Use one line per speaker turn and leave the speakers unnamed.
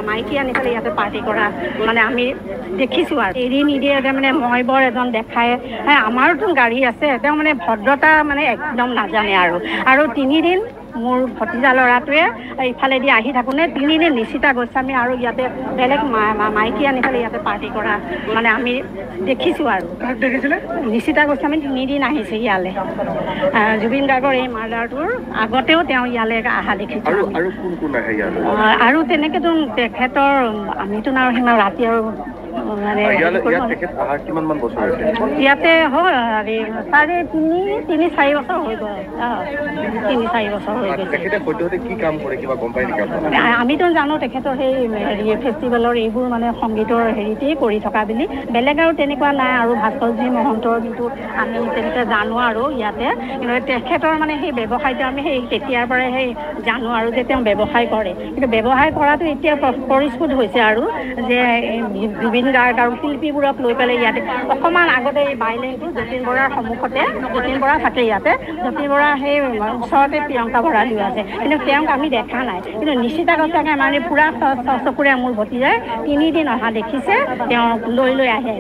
মাইকী আনি পেলাই ইয়াতে পাৰ্টি কৰা মানে আমি দেখিছোঁ আৰু এৰি নিদিয়ে মানে মই বৰ এজন দেখায় আমাৰোতো গাড়ী আছে তেওঁ মানে ভদ্ৰতা মানে একদম নাজানে আৰু 3 দিন মোৰ ভতিজা ল'ৰাটোৱে ইফালেদি আহি থাকোঁতে 3 দিন নিশিতা গোস্বামী আৰু ইয়াতে বেলেগ মাইকী আনি পেলাই ইয়াতে পাৰ্টি কৰা মানে আমি দেখিছোঁ আৰু নিশিতা গোস্বামী 3 দিন আহিছে ইয়ালৈ জুবিন গাৰ্গৰ এই মাৰ্ডাৰটোৰ আগতেও তেওঁ ইয়ালৈ অহা দেখিছোঁ আৰু তেনেকৈতো তেখেতৰ আমিতো আৰু সিমান ৰাতি আৰু মানে ইয়াতে হ'ল চাৰে 3-4 বছৰ হৈ গ'ল 3-4 বছৰ হৈ গৈছে আমিতো জানো তেখেতৰ সেই হেৰি ফেষ্টিভেলৰ এইবোৰ মানে সংগীতৰ হেৰিতেই কৰি থকা বুলি বেলেগ আৰু তেনেকুৱা নাই আৰু ভাস্কৰজী মহন্তৰ কিন্তু আমি তেনেকৈ জানো আৰু ইয়াতে কিন্তু তেখেতৰ মানে সেই ব্যৱসায়টো আমি সেই তেতিয়াৰ পৰাই সেই জানো আৰু যে তেওঁ ব্যৱসায় কৰে কিন্তু ব্যৱসায় কৰাটো এতিয়া পৰিস্ফুট হৈছে আৰু যে জুবিন গাৰ্গ আৰু শিল্পীবোৰক লৈ পেলাই ইয়াতে অকণমান আগতে এই বাইলেনটো যতীন বৰাৰ সন্মুখতে যতীন বৰা থাকে ইয়াতে যতীন বৰা সেই ওচৰতে প্ৰিয়ংকা ভঁৰালী আছে কিন্তু তেওঁক আমি দেখা নাই কিন্তু নিশিতা গোস্বামীয়ে মানে পূৰা চকুৰে মোৰ ভতিজাই 3 দিন অহা দেখিছে তেওঁ লৈ আহে